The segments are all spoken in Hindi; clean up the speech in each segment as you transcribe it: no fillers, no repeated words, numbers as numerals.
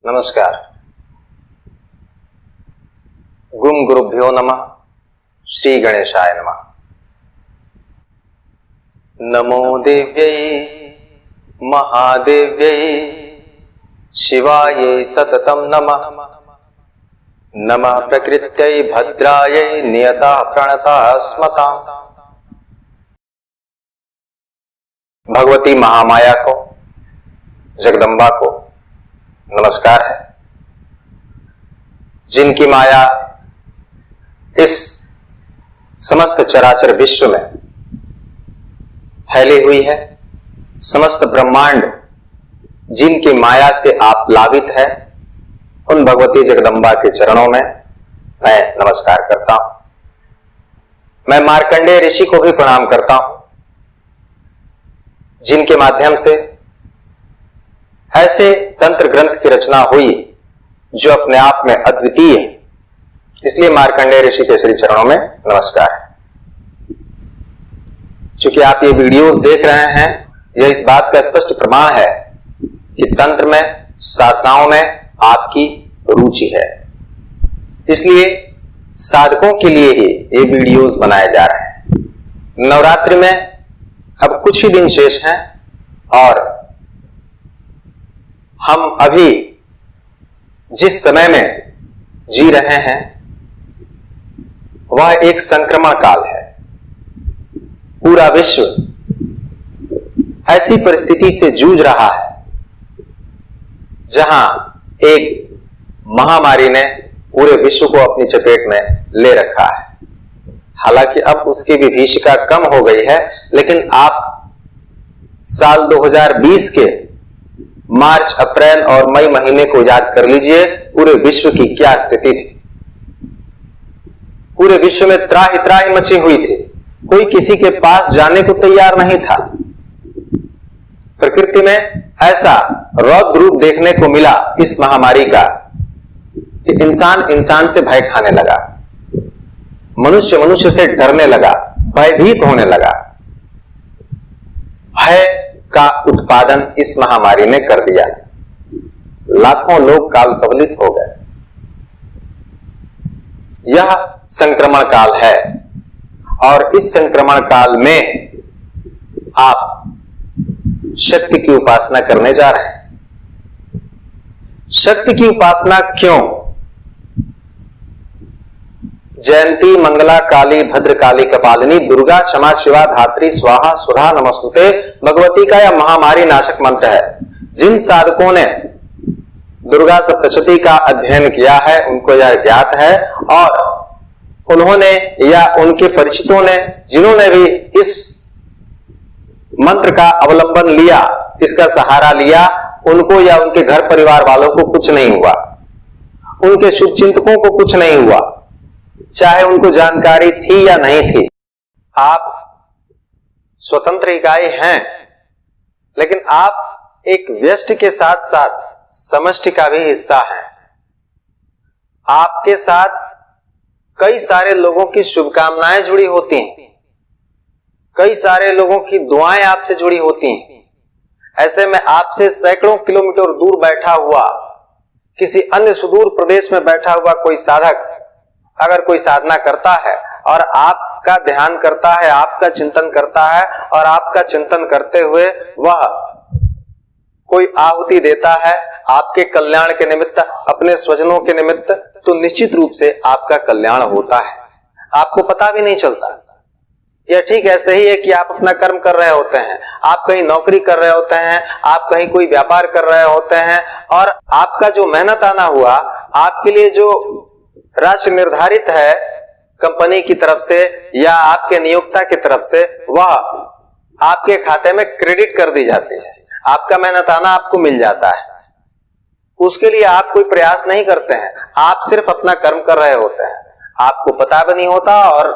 नमस्कार। गुम गुरुभ्यो नमः। श्री गणेशाय नमः। नमो देव्यै महादेव्यै शिवायै सततं नमः। नमः प्रकृत्यै भद्रायै नियता प्रणता स्मताम्। भगवती महामाया को, जगदम्बा को नमस्कार है, जिनकी माया इस समस्त चराचर विश्व में फैली हुई है। समस्त ब्रह्मांड जिनकी माया से आप लावित है, उन भगवती जगदम्बा के चरणों में मैं नमस्कार करता हूं। मैं मार्कंडेय ऋषि को भी प्रणाम करता हूं, जिनके माध्यम से ऐसे तंत्र ग्रंथ की रचना हुई जो अपने आप में अद्वितीय है। इसलिए मार्कंडेय ऋषि के श्री चरणों में नमस्कार है। चूंकि आप ये वीडियोस देख रहे हैं, यह इस बात का स्पष्ट प्रमाण है कि तंत्र में, साधनाओं में आपकी रुचि है। इसलिए साधकों के लिए ही ये वीडियोस बनाए जा रहे हैं। नवरात्रि में अब कुछ ही दिन शेष हैं और हम अभी जिस समय में जी रहे हैं वह एक संक्रमण काल है। पूरा विश्व ऐसी परिस्थिति से जूझ रहा है जहां एक महामारी ने पूरे विश्व को अपनी चपेट में ले रखा है। हालांकि अब उसकी विभीषिका कम हो गई है, लेकिन आप साल 2020 के मार्च, अप्रैल और मई महीने को याद कर लीजिए, पूरे विश्व की क्या स्थिति थी। पूरे विश्व में त्राहि त्राहि मची हुई थी। कोई किसी के पास जाने को तैयार नहीं था। प्रकृति में ऐसा रौद्र रूप देखने को मिला इस महामारी का कि इंसान इंसान से भय खाने लगा, मनुष्य मनुष्य से डरने लगा, भयभीत होने लगा। भय का उत्पादन इस महामारी ने कर दिया। लाखों लोग काल कवलित हो गए। यह संक्रमण काल है और इस संक्रमण काल में आप शक्ति की उपासना करने जा रहे हैं। शक्ति की उपासना क्यों? जयंती मंगला काली भद्रकाली कपालिनी दुर्गा क्षमा शिवा धात्री स्वाहा स्वधा नमस्तुते भगवती का यह महामारी नाशक मंत्र है। जिन साधकों ने दुर्गा सप्तशती का अध्ययन किया है उनको यह ज्ञात है, और उन्होंने या उनके परिचितों ने जिन्होंने भी इस मंत्र का अवलंबन लिया, इसका सहारा लिया, उनको या उनके घर परिवार वालों को कुछ नहीं हुआ, उनके शुभ चिंतकों को कुछ नहीं हुआ, चाहे उनको जानकारी थी या नहीं थी। आप स्वतंत्र इकाई हैं, लेकिन आप एक व्यष्टि के साथ साथ समष्टि का भी हिस्सा हैं। आपके साथ कई सारे लोगों की शुभकामनाएं जुड़ी होती हैं, कई सारे लोगों की दुआएं आपसे जुड़ी होती हैं। ऐसे में आपसे सैकड़ों किलोमीटर दूर बैठा हुआ, किसी अन्य सुदूर प्रदेश में बैठा हुआ कोई साधक अगर कोई साधना करता है और आपका ध्यान करता है, आपका चिंतन करता है, और आपका चिंतन करते हुए वह कोई आहुति देता है आपके कल्याण के निमित्त, अपने स्वजनों के निमित्त, तो निश्चित रूप से आपका कल्याण होता है। आपको पता भी नहीं चलता। यह ठीक ऐसे ही है कि आप अपना कर्म कर रहे होते हैं, आप कहीं नौकरी कर रहे होते हैं, आप कहीं कोई व्यापार कर रहे होते हैं, और आपका जो मेहनत आना हुआ, आपके लिए जो राशि निर्धारित है कंपनी की तरफ से या आपके नियोक्ता की तरफ से, वह आपके खाते में क्रेडिट कर दी जाती है। आपका मेहनताना आपको मिल जाता है। उसके लिए आप कोई प्रयास नहीं करते हैं, आप सिर्फ अपना कर्म कर रहे होते हैं। आपको पता भी नहीं होता और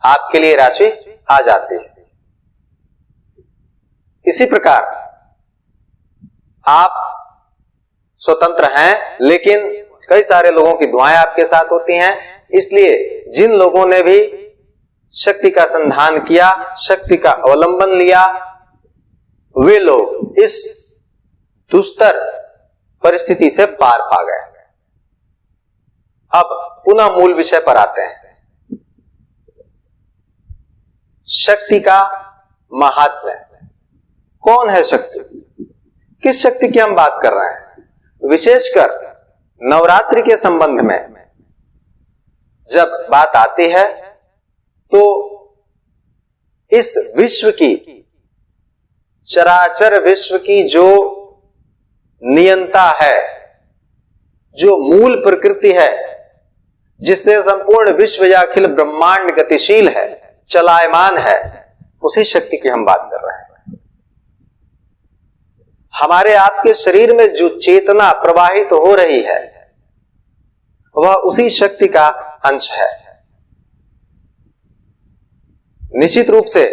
आपके लिए राशि आ जाती है। इसी प्रकार आप स्वतंत्र हैं, लेकिन कई सारे लोगों की दुआएं आपके साथ होती हैं। इसलिए जिन लोगों ने भी शक्ति का संधान किया, शक्ति का अवलंबन लिया, वे लोग इस दुस्तर परिस्थिति से पार पा गए। अब पुनः मूल विषय पर आते हैं। शक्ति का महात्म्य। कौन है शक्ति? किस शक्ति की हम बात कर रहे हैं? विशेषकर नवरात्रि के संबंध में जब बात आती है तो इस विश्व की, चराचर विश्व की जो नियंता है, जो मूल प्रकृति है, जिससे संपूर्ण विश्व या अखिल ब्रह्मांड गतिशील है, चलायमान है, उसी शक्ति की हम बात कर रहे हैं। हमारे आपके शरीर में जो चेतना प्रवाहित हो रही है वह उसी शक्ति का अंश है। निश्चित रूप से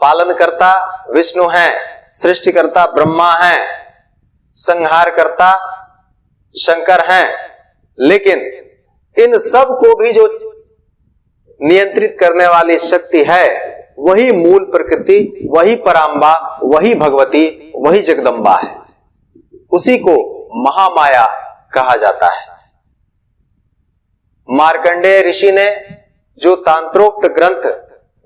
पालनकर्ता विष्णु हैं, सृष्टिकर्ता ब्रह्मा हैं, संहारकर्ता शंकर हैं, लेकिन इन सब को भी जो नियंत्रित करने वाली शक्ति है वही मूल प्रकृति, वही पराम्बा, वही भगवती, वही जगदम्बा है। उसी को महामाया कहा जाता है। मार्कंडेय ऋषि ने जो तांत्रोक्त ग्रंथ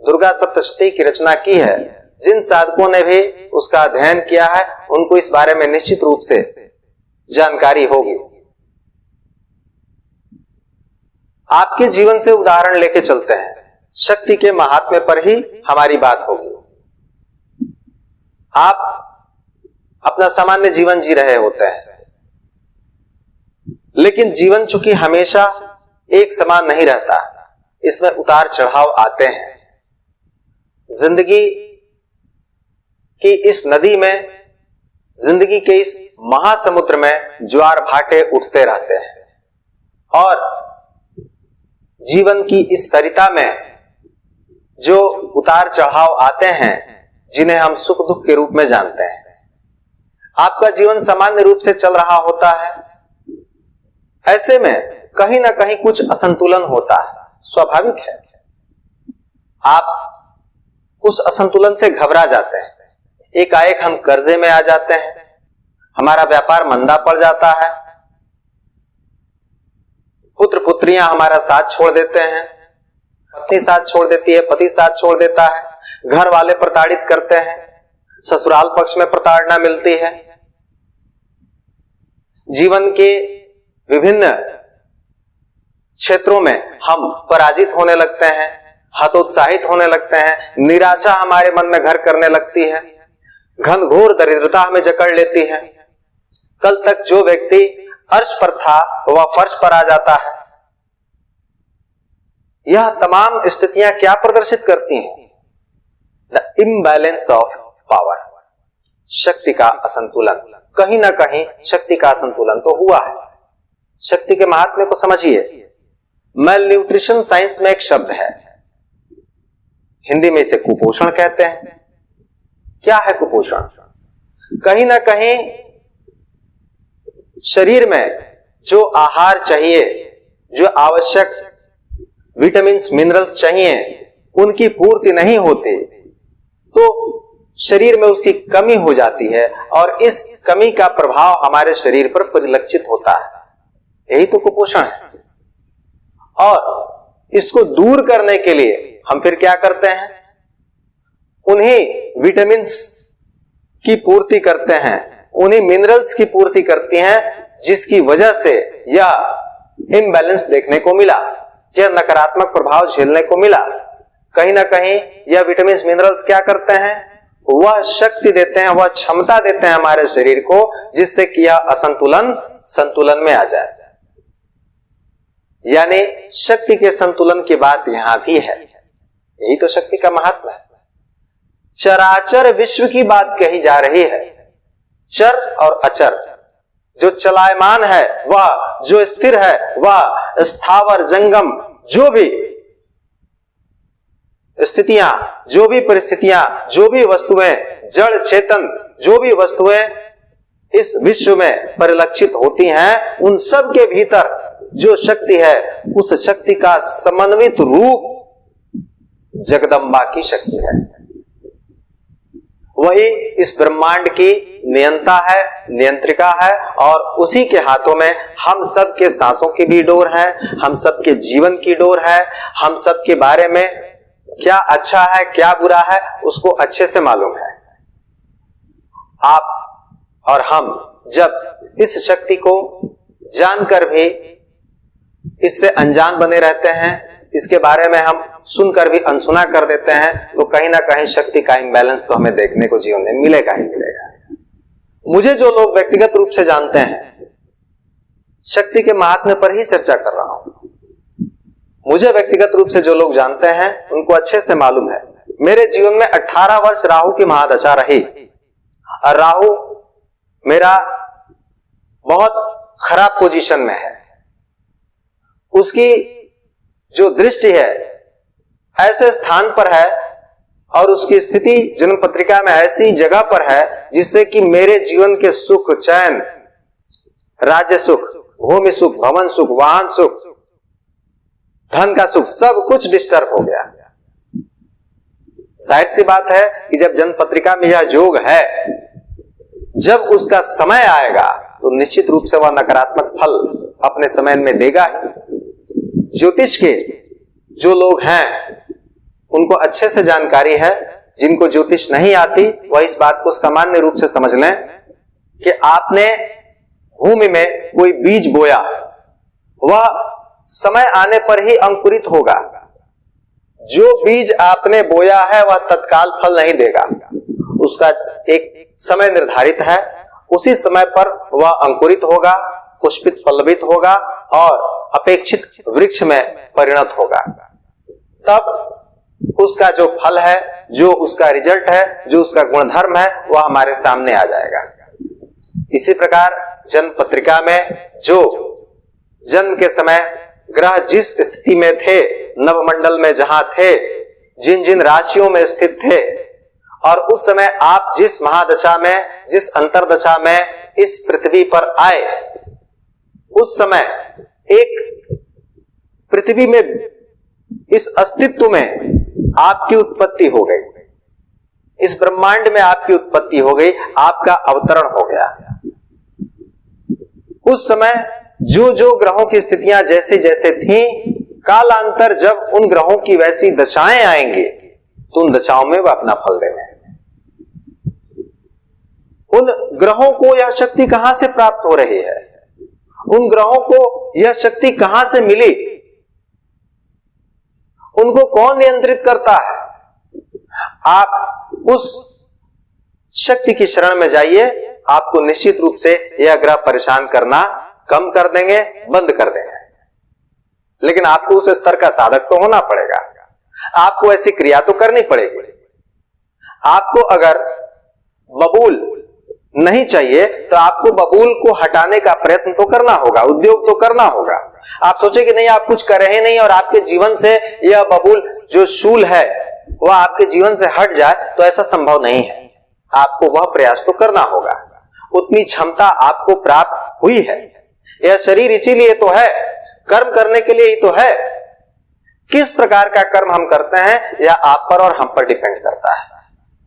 दुर्गा सप्तशती की रचना की है, जिन साधकों ने भी उसका अध्ययन किया है उनको इस बारे में निश्चित रूप से जानकारी होगी। आपके जीवन से उदाहरण लेके चलते हैं, शक्ति के महात्म्य पर ही हमारी बात होगी। आप अपना सामान्य जीवन जी रहे होते हैं, लेकिन जीवन चूंकि हमेशा एक समान नहीं रहता, इसमें उतार चढ़ाव आते हैं। जिंदगी की इस नदी में, जिंदगी के इस महासमुद्र में ज्वार भाटे उठते रहते हैं और जीवन की इस सरिता में जो उतार चढ़ाव आते हैं, जिन्हें हम सुख दुख के रूप में जानते हैं। आपका जीवन सामान्य रूप से चल रहा होता है, ऐसे में कहीं ना कहीं कुछ असंतुलन होता है, स्वाभाविक है। आप उस असंतुलन से घबरा जाते हैं, एकाएक हम कर्जे में आ जाते हैं, हमारा व्यापार मंदा पड़ जाता है, पुत्र पुत्रियां हमारा साथ छोड़ देते हैं, पत्नी साथ छोड़ देती है, पति साथ छोड़ देता है, घर वाले प्रताड़ित करते हैं, ससुराल पक्ष में प्रताड़ना मिलती है। जीवन के विभिन्न क्षेत्रों में हम पराजित होने लगते हैं, हतोत्साहित होने लगते हैं, निराशा हमारे मन में घर करने लगती है, घनघोर दरिद्रता हमें जकड़ लेती है। कल तक जो व्यक्ति अर्श पर था वह फर्श पर आ जाता है। यह तमाम स्थितियां क्या प्रदर्शित करती हैं? द इम्बैलेंस ऑफ पावर, शक्ति का असंतुलन। कहीं ना कहीं शक्ति का असंतुलन तो हुआ है। शक्ति के महात्म्य को समझिए। मेल न्यूट्रिशन साइंस में एक शब्द है, हिंदी में इसे कुपोषण कहते हैं। क्या है कुपोषण? कहीं ना कहीं शरीर में जो आहार चाहिए, जो आवश्यक विटामिन मिनरल्स चाहिए, उनकी पूर्ति नहीं होती तो शरीर में उसकी कमी हो जाती है और इस कमी का प्रभाव हमारे शरीर पर परिलक्षित होता है। यही तो कुपोषण है। और इसको दूर करने के लिए हम फिर क्या करते हैं? उन्हीं विटामिन्स की पूर्ति करते हैं, उन्हीं मिनरल्स की पूर्ति करती हैं, जिसकी वजह से यह इम्बैलेंस देखने को मिला, यह नकारात्मक प्रभाव झेलने को मिला। कहीं ना कहीं यह विटामिन मिनरल्स क्या करते हैं? वह शक्ति देते हैं, वह क्षमता देते हैं हमारे शरीर को, जिससे कि यह असंतुलन संतुलन में आ जाए। यानी शक्ति के संतुलन की बात यहां भी है। यही तो शक्ति का महत्व है। चराचर विश्व की बात कही जा रही है। चर और अचर, जो चलायमान है वह, जो स्थिर है वह, स्थावर जंगम, जो भी स्थितियां, जो भी परिस्थितियां, जो भी वस्तुएं, जड़ चेतन जो भी वस्तुएं इस विश्व में परिलक्षित होती हैं, उन सब के भीतर जो शक्ति है, उस शक्ति का समन्वित रूप जगदम्बा की शक्ति है। वही इस ब्रह्मांड की नियंता है, नियंत्रिका है, और उसी के हाथों में हम सब के सांसों की भी डोर है, हम सब के जीवन की डोर है। हम सब के बारे में क्या अच्छा है क्या बुरा है उसको अच्छे से मालूम है। आप और हम जब इस शक्ति को जानकर भी इससे अनजान बने रहते हैं, इसके बारे में हम सुनकर भी अनसुना कर देते हैं, तो कहीं ना कहीं शक्ति का इम्बैलेंस तो हमें देखने को जीवन में मिलेगा ही मिलेगा। मुझे जो लोग व्यक्तिगत रूप से जानते हैं, शक्ति के महात्म्य पर ही चर्चा कर रहा हूं, मुझे व्यक्तिगत रूप से जो लोग जानते हैं उनको अच्छे से मालूम है मेरे जीवन में 18 वर्ष राहु की महादशा रही, और राहु मेरा बहुत खराब पोजीशन में है। उसकी जो दृष्टि है ऐसे स्थान पर है और उसकी स्थिति जन्म पत्रिका में ऐसी जगह पर है जिससे कि मेरे जीवन के सुख, चैन, राज्य सुख, भूमि सुख, भवन सुख, वाहन सुख, धन का सुख, सब कुछ डिस्टर्ब हो गया। जाहिर सी बात है कि जब जन्म पत्रिका में यह योग है, जब उसका समय आएगा तो निश्चित रूप से वह नकारात्मक फल अपने समय में देगा। ज्योतिष के जो लोग हैं उनको अच्छे से जानकारी है, जिनको ज्योतिष नहीं आती वह इस बात को सामान्य रूप से समझ लें कि आपने भूमि में कोई बीज बोया, वह समय आने पर ही अंकुरित होगा। जो बीज आपने बोया है वह तत्काल फल नहीं देगा, उसका एक समय निर्धारित है, उसी समय पर वह अंकुरित होगा, पुष्पित फलवित होगा और अपेक्षित वृक्ष में परिणत होगा। तब उसका जो फल है, जो उसका रिजल्ट है, जो उसका गुणधर्म है, वह हमारे सामने आ जाएगा। इसी प्रकार जन्म पत्रिका में जो जन्म के समय ग्रह जिस स्थिति में थे, नवमंडल में जहां थे, जिन जिन राशियों में स्थित थे, और उस समय आप जिस महादशा में, जिस अंतरदशा में इस पृथ्वी पर आए, उस समय एक पृथ्वी में, इस अस्तित्व में आपकी उत्पत्ति हो गई, इस ब्रह्मांड में आपकी उत्पत्ति हो गई, आपका अवतरण हो गया। उस समय जो जो ग्रहों की स्थितियां जैसे जैसे थीं, कालांतर जब उन ग्रहों की वैसी दशाएं आएंगी तो उन दशाओं में वह अपना फल देंगे। उन ग्रहों को यह शक्ति कहां से प्राप्त हो रही है, उन ग्रहों को यह शक्ति कहां से मिली, उनको कौन नियंत्रित करता है, आप उस शक्ति की शरण में जाइए। आपको निश्चित रूप से यह ग्रह परेशान करना कम कर देंगे, बंद कर देंगे। लेकिन आपको उस स्तर का साधक तो होना पड़ेगा, आपको ऐसी क्रिया तो करनी पड़ेगी। आपको अगर बबूल नहीं चाहिए तो आपको बबूल को हटाने का प्रयत्न तो करना होगा, उद्योग तो करना होगा। आप सोचे कि नहीं, आप कुछ कर रहे नहीं और आपके जीवन से यह बबूल जो शूल है वह आपके जीवन से हट जाए, तो ऐसा संभव नहीं है। आपको वह प्रयास तो करना होगा, उतनी क्षमता आपको प्राप्त हुई है। यह शरीर इसीलिए तो है, कर्म करने के लिए ही तो है। किस प्रकार का कर्म हम करते हैं यह आप पर और हम पर डिपेंड करता है।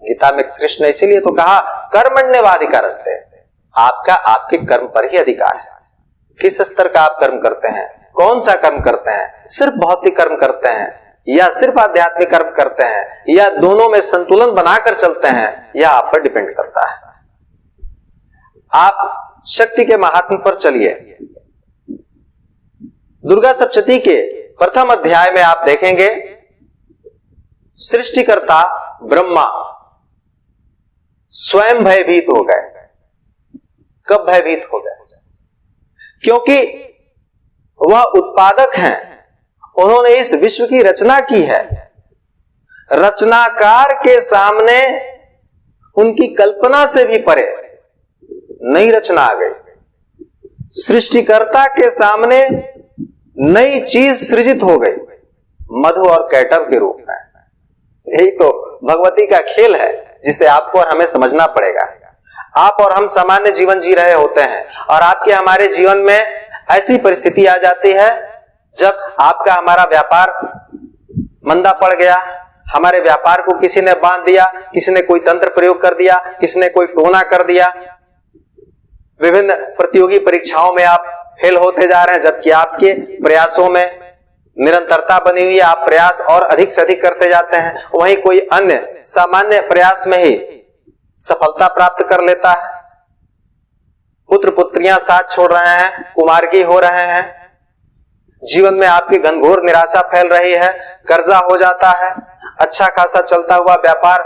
गीता में कृष्ण ने इसीलिए तो कहा कर्मण्येवाधिकारस्ते, आपका आपके कर्म पर ही अधिकार है। किस स्तर का आप कर्म करते हैं, कौन सा कर्म करते हैं, सिर्फ भौतिक कर्म करते हैं या सिर्फ आध्यात्मिक कर्म करते हैं, या दोनों में संतुलन बनाकर चलते हैं, यह आप पर डिपेंड करता है। आप शक्ति के महात्म्य पर चलिए। दुर्गा सप्तशती के प्रथम अध्याय में आप देखेंगे सृष्टिकर्ता ब्रह्मा स्वयं भयभीत हो गए। कब भयभीत हो गए? क्योंकि वह उत्पादक हैं, उन्होंने इस विश्व की रचना की है। रचनाकार के सामने उनकी कल्पना से भी परे नई रचना आ गई। सृष्टिकर्ता के सामने नई चीज सृजित हो गई, मधु और कैटव के रूप में। यही तो भगवती का खेल है जिसे आपको और हमें समझना पड़ेगा। आप और हम सामान्य जीवन जी रहे होते हैं और आपके हमारे जीवन में ऐसी परिस्थिति आ जाती है जब आपका हमारा व्यापार मंदा पड़ गया, हमारे व्यापार को किसी ने बांध दिया, किसी ने कोई तंत्र प्रयोग कर दिया, किसी ने कोई टोना कर दिया, विभिन्न प्रतियोगी परीक्षाओं में आप फेल होते जा रहे हैं, जबकि आपके प्रयासों में निरंतरता बनी हुई है, आप प्रयास और अधिक से अधिक करते जाते हैं। वहीं कोई अन्य सामान्य प्रयास में ही सफलता प्राप्त कर लेता है। पुत्र पुत्रियां साथ छोड़ रहे हैं, कुमार्गी हो रहे हैं, जीवन में आपकी घनघोर निराशा फैल रही है, कर्जा हो जाता है, अच्छा खासा चलता हुआ व्यापार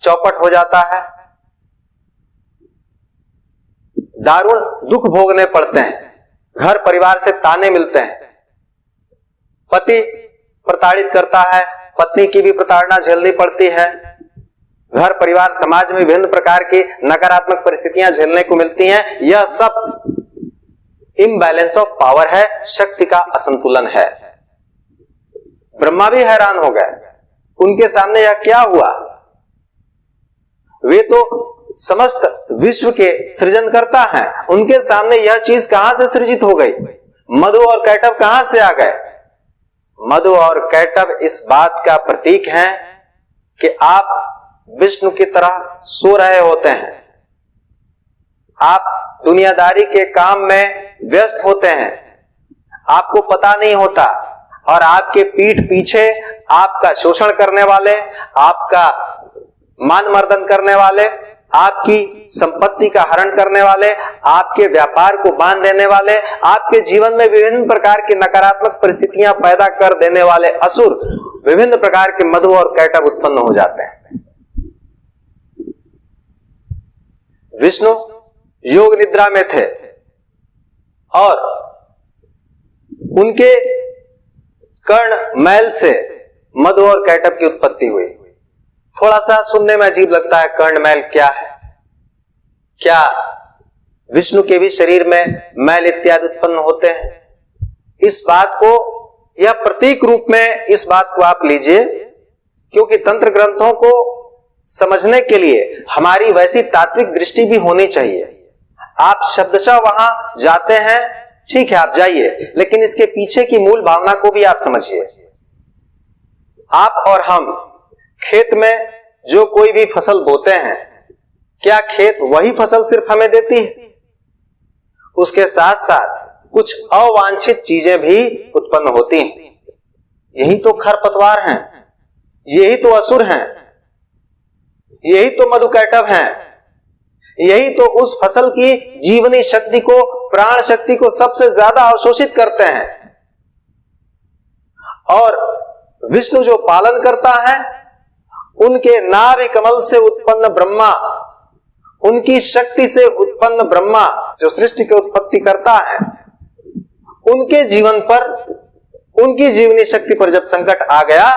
चौपट हो जाता है, दारुण दुख भोगने पड़ते हैं, घर परिवार से ताने मिलते हैं, पति प्रताड़ित करता है, पत्नी की भी प्रताड़ना झेलनी पड़ती है, घर परिवार समाज में विभिन्न प्रकार की नकारात्मक परिस्थितियां झेलने को मिलती हैं। यह सब इम्बैलेंस ऑफ पावर है, शक्ति का असंतुलन है। ब्रह्मा भी हैरान हो गए, उनके सामने यह क्या हुआ? वे तो समस्त विश्व के सृजनकर्ता हैं, उनके सामने यह चीज कहां से सृजित हो गई? मधु और कैटव कहां से आ गए? मधु और कैटव इस बात का प्रतीक हैं कि आप विष्णु की तरह सो रहे होते हैं, आप दुनियादारी के काम में व्यस्त होते हैं, आपको पता नहीं होता, और आपके पीठ पीछे आपका शोषण करने वाले, आपका मान मर्दन करने वाले, आपकी संपत्ति का हरण करने वाले, आपके व्यापार को बांध देने वाले, आपके जीवन में विभिन्न प्रकार की नकारात्मक परिस्थितियां पैदा कर देने वाले असुर विभिन्न प्रकार के मधु और कैटव उत्पन्न हो जाते हैं। विष्णु योग निद्रा में थे और उनके कर्ण मैल से मधु और कैटव की उत्पत्ति हुई। थोड़ा सा सुनने में अजीब लगता है, कर्ण मैल क्या है? क्या विष्णु के भी शरीर में मैल इत्यादि उत्पन्न होते हैं? इस बात को, यह प्रतीक रूप में इस बात को आप लीजिए, क्योंकि तंत्र ग्रंथों को समझने के लिए हमारी वैसी तात्विक दृष्टि भी होनी चाहिए। आप शब्दशः वहां जाते हैं, ठीक है, आप जाइए, लेकिन इसके पीछे की मूल भावना को भी आप समझिए। आप और हम खेत में जो कोई भी फसल बोते हैं, क्या खेत वही फसल सिर्फ हमें देती है? उसके साथ साथ कुछ अवांछित चीजें भी उत्पन्न होती हैं। यही तो खरपतवार हैं, यही तो असुर हैं, यही तो मधुकैटव हैं, यही तो उस फसल की जीवनी शक्ति को, प्राण शक्ति को सबसे ज्यादा अवशोषित करते हैं। और विष्णु जो पालन करता है, उनके नाभि कमल से उत्पन्न ब्रह्मा, उनकी शक्ति से उत्पन्न ब्रह्मा जो सृष्टि की उत्पत्ति करता है, उनके जीवन पर, उनकी जीवनी शक्ति पर जब संकट आ गया,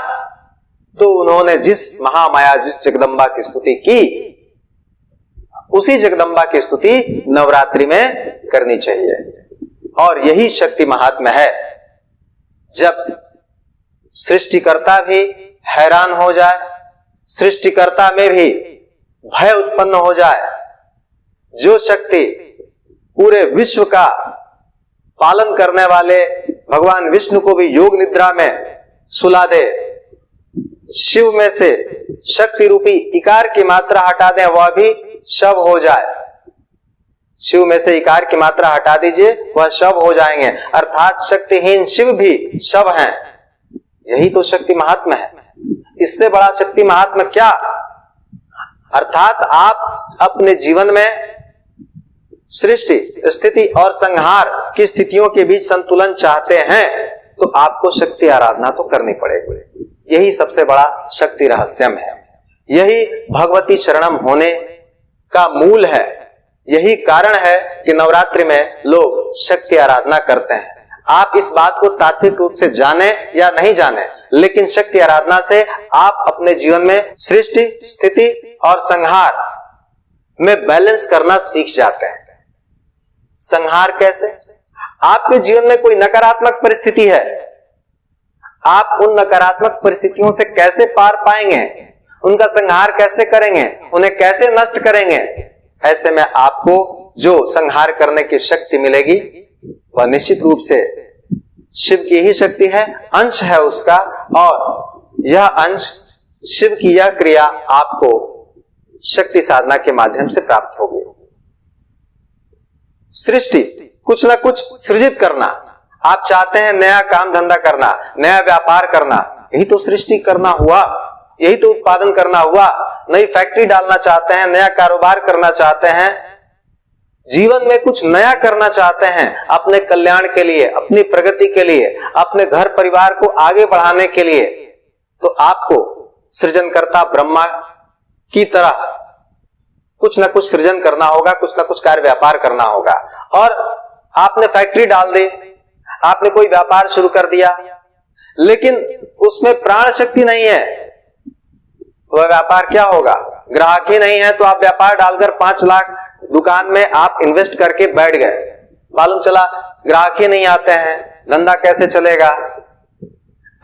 तो उन्होंने जिस महामाया, जिस जगदम्बा की स्तुति की, उसी जगदम्बा की स्तुति नवरात्रि में करनी चाहिए। और यही शक्ति महात्म्य है। जब सृष्टिकर्ता भी हैरान हो जाए, सृष्टिकर्ता में भी भय उत्पन्न हो जाए, जो शक्ति पूरे विश्व का पालन करने वाले भगवान विष्णु को भी योग निद्रा में सुला दे, शिव में से शक्ति रूपी इकार की मात्रा हटा दें, वह भी शव हो जाए। शिव में से इकार की मात्रा हटा दीजिए, वह शव हो जाएंगे, अर्थात शक्तिहीन शिव भी शव हैं। यही तो शक्ति महात्म्य है। इससे बड़ा शक्ति महात्म्य क्या? अर्थात आप अपने जीवन में सृष्टि, स्थिति और संहार की स्थितियों के बीच संतुलन चाहते हैं, तो आपको शक्ति आराधना तो करनी पड़ेगी। यही सबसे बड़ा शक्ति रहस्यम है। यही भगवती शरणम होने का मूल है। यही कारण है कि नवरात्रि में लोग शक्ति आराधना करते हैं। आप इस बात को तात्विक रूप से जाने या नहीं जाने, लेकिन शक्ति आराधना से आप अपने जीवन में सृष्टि, स्थिति और संहार में बैलेंस करना सीख जाते हैं। संहार कैसे? आपके जीवन में कोई नकारात्मक परिस्थिति है, आप उन नकारात्मक परिस्थितियों से कैसे पार पाएंगे, उनका संहार कैसे करेंगे, उन्हें कैसे नष्ट करेंगे? ऐसे में आपको जो संहार करने की शक्ति मिलेगी, वह निश्चित रूप से शिव की ही शक्ति है, अंश है उसका, और यह अंश शिव की यह क्रिया आपको शक्ति साधना के माध्यम से प्राप्त होगी। सृष्टि, कुछ ना कुछ सृजित करना। आप चाहते हैं नया काम धंधा करना, नया व्यापार करना, यही तो सृष्टि करना हुआ, यही तो उत्पादन करना हुआ। नई फैक्ट्री डालना चाहते हैं, नया कारोबार करना चाहते हैं, जीवन में कुछ नया करना चाहते हैं, अपने कल्याण के लिए, अपनी प्रगति के लिए, अपने घर परिवार को आगे बढ़ाने के लिए, तो आपको सृजनकर्ता ब्रह्मा की तरह कुछ ना कुछ सृजन करना होगा, कुछ ना कुछ कार्य व्यापार करना होगा। और आपने फैक्ट्री डाल दी, आपने कोई व्यापार शुरू कर दिया, लेकिन उसमें प्राण शक्ति नहीं है, वह व्यापार क्या होगा? ग्राहक ही नहीं है तो आप व्यापार डालकर 5 लाख दुकान में आप इन्वेस्ट करके बैठ गए, मालूम चला ग्राहक ही नहीं आते हैं, धंधा कैसे चलेगा?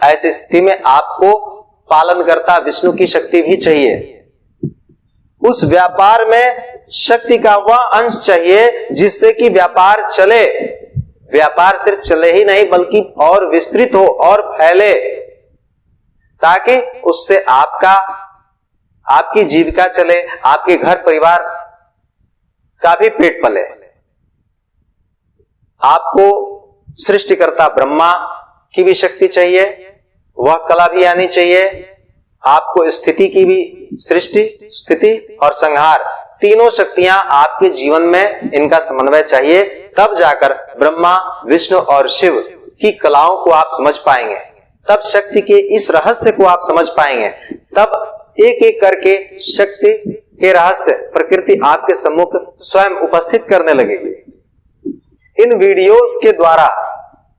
ऐसी स्थिति में आपको पालनकर्ता विष्णु की शक्ति भी चाहिए। उस व्यापार में शक्ति का वह अंश चाहिए जिससे कि व्यापार चले। व्यापार सिर्फ चले ही नहीं बल्कि और विस्तृत हो और फैले, ताकि उससे आपकी जीविका चले, आपके घर परिवार का भी पेट पले। आपको सृष्टिकर्ता ब्रह्मा की भी शक्ति चाहिए, वह कला भी आनी चाहिए। आपको स्थिति की भी, सृष्टि, स्थिति और संहार, तीनों शक्तियां आपके जीवन में इनका समन्वय चाहिए। तब जाकर ब्रह्मा, विष्णु और शिव की कलाओं को आप समझ पाएंगे, तब शक्ति के इस रहस्य को आप समझ पाएंगे, तब एक एक करके शक्ति के रहस्य प्रकृति आपके सम्मुख स्वयं उपस्थित करने लगेगी। इन वीडियोस के द्वारा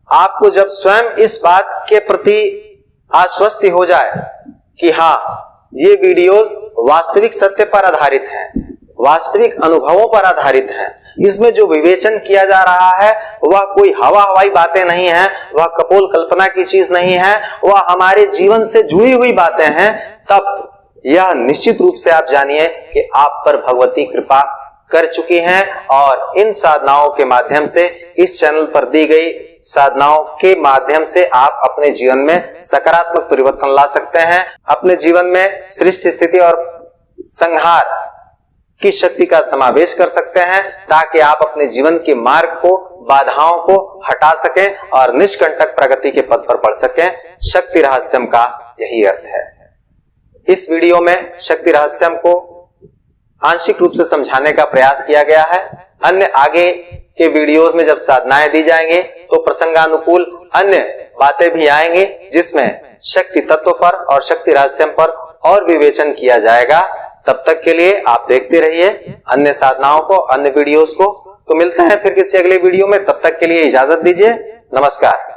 आपको जब स्वयं इस बात के प्रति आश्वस्ति हो जाए कि हाँ, ये वीडियोस वास्तविक सत्य पर आधारित हैं, वास्तविक अनुभवों पर आधारित हैं, इसमें जो विवेचन किया जा रहा है वह कोई हवा हवाई बातें नहीं है, वह कपोल कल्पना की चीज नहीं है, वह हमारे जीवन से जुड़ी हुई बातें हैं, तब यह निश्चित रूप से आप जानिए कि आप पर भगवती कृपा कर चुकी हैं। और इन साधनाओं के माध्यम से, इस चैनल पर दी गई साधनाओं के माध्यम से आप अपने जीवन में सकारात्मक परिवर्तन ला सकते हैं। अपने जीवन में सृष्टि, स्थिति और संहार की शक्ति का समावेश कर सकते हैं, ताकि आप अपने जीवन के मार्ग को, बाधाओं को हटा सकें और निष्कंटक प्रगति के पथ पर बढ़ सकें। शक्ति रहस्यम का यही अर्थ है। इस वीडियो में शक्ति रहस्यम को आंशिक रूप से समझाने का प्रयास किया गया है। अन्य आगे के वीडियोस में जब साधनाएं दी जाएंगे तो प्रसंगानुकूल अन्य बातें भी आएंगी, जिसमें शक्ति तत्व पर और शक्ति रहस्यम पर और विवेचन किया जाएगा। तब तक के लिए आप देखते रहिए अन्य साधनाओं को, अन्य वीडियोस को। तो मिलते हैं फिर किसी अगले वीडियो में, तब तक के लिए इजाजत दीजिए। नमस्कार।